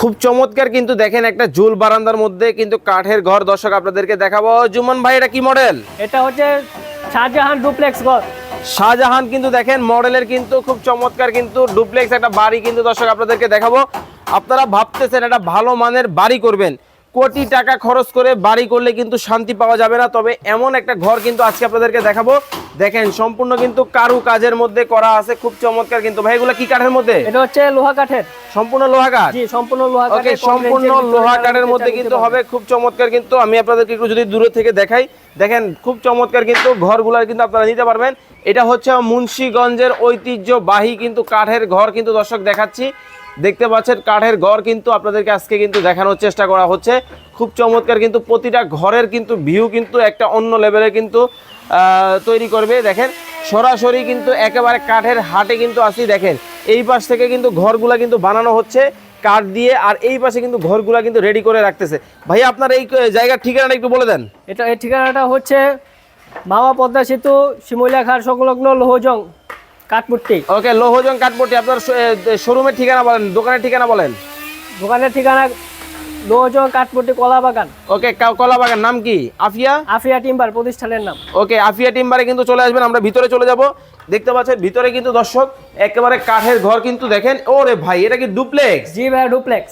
খুব চমৎকার কিন্তু দেখেন একটা ঝুল বারান্দার মধ্যে কিন্তু কাঠের ঘর দর্শক আপনাদেরকে দেখাবো। জুমন ভাই এটা কি মডেল? এটা হচ্ছে শাহজাহান ডুপ্লেক্স ঘর। শাহজাহান কিন্তু দেখেন মডেলের কিন্তু খুব চমৎকার কিন্তু ডুপ্লেক্স একটা বাড়ি কিন্তু দর্শক আপনাদেরকে দেখাবো। আপনারা ভাবতেছেন একটা ভালো মানের বাড়ি করবেন, কোটি টাকা খরচ করে বাড়ি করলে কিন্তু শান্তি পাওয়া যাবে না, তবে এমন একটা ঘর কিন্তু আজকে আপনাদেরকে দেখাবো। দেখেন সম্পূর্ণ কিন্তু কারু কাজের মধ্যে করা আছে, খুব চমৎকার কিন্তু। ভাই এগুলো কি কাঠের মধ্যে? এটা হচ্ছে লোহা কাঠের। সম্পূর্ণ লোহা কাঠ? জি সম্পূর্ণ লোহা ওকে, কাঠের। সম্পূর্ণ লোহা কাঠের মধ্যে কিন্তু হবে, খুব চমৎকার কিন্তু। আমি আপনাদেরকে একটু যদি দূরে থেকে দেখাই, দেখেন খুব চমৎকার কিন্তু ঘরগুলা কিন্তু আপনারা নিতে পারবেন। এটা হচ্ছে মুন্সিগঞ্জের ঐতিহ্যবাহী কিন্তু কাঠের ঘর কিন্তু দর্শক দেখাচ্ছি। দেখতে পাচ্ছেন কাঠের ঘর কিন্তু আপনাদেরকে আজকে কিন্তু দেখানোর চেষ্টা করা হচ্ছে। খুব চমৎকার কিন্তু প্রতিটা ঘরের কিন্তু ভিউ কিন্তু একটা অন্য লেভেলের কিন্তু তৈরি করবে। দেখেন সরাসরি কিন্তু একেবারে কাঠের হাটে কিন্তু আসি। দেখেন এই পাশ থেকে কিন্তু ঘরগুলা কিন্তু বানানো হচ্ছে কাঠ দিয়ে, আর এই পাশে কিন্তু ঘরগুলা কিন্তু রেডি করে রাখতেছে। ভাই আপনার এই জায়গার ঠিকানাটা একটু বলে দেন। এটা এই ঠিকানাটা হচ্ছে মাওয়া পদ্মা সেতু শিমুলিয়া ঘাট সংলগ্ন লোহজং কাঠপুট্টি। ওকে, লোহজং কাঠপট্টি। আপনার শোরুমের ঠিকানা বলেন, দোকানের ঠিকানা বলেন। দোকানের ঠিকানা লোহজং কাঠপুট্টি কলা বাগান। ওকে, কলা বাগান। নাম কি? আফিয়া? আফিয়া টিম্বার প্রতিষ্ঠানের নাম। ওকে, আফিয়া টিম্বারে কিন্তু চলে আসবেন। আমরা ভিতরে চলে যাব। দেখতে পাচ্ছেন ভিতরে কিন্তু দর্শক একেবারে কাঠের ঘর কিন্তু দেখেন। ওরে ভাই এটা কি ডুপ্লেক্স? জি ভাই ডুপ্লেক্স।